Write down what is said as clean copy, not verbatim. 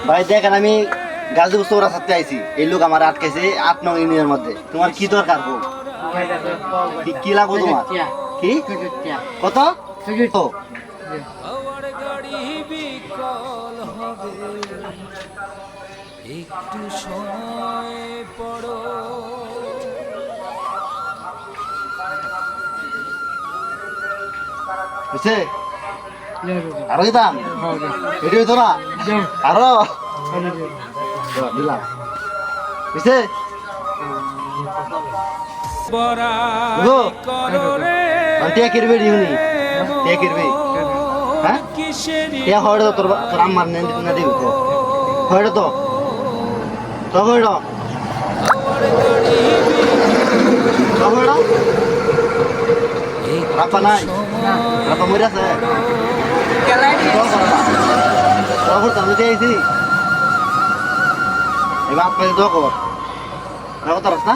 ভাই দেখেন আমি গাজীপুর চৌরা ছাড়তে আইছি, এই লোক আমার আটকাইছে ৮ নং ইউনিয়নের মধ্যে। তোমার কি দরকার গো? কি লাগবো তোমার? কি কত? ও, একটু সময় পড়ো বুঝছে? আরো দিতাম এটি হইতো না, আরো দিলাম বুঝছে? গো টিয়া কিরবে দিউনি, টিয়া কিরবে? হ্যাঁ টিয়া হয় তোর তোর আম্মার না দিবি তো হয় তো তবে এটা রাপা নাই, রাপা মরে আছে আমি দিয়েছি এবার আপনাকে দোয়া কর তার না।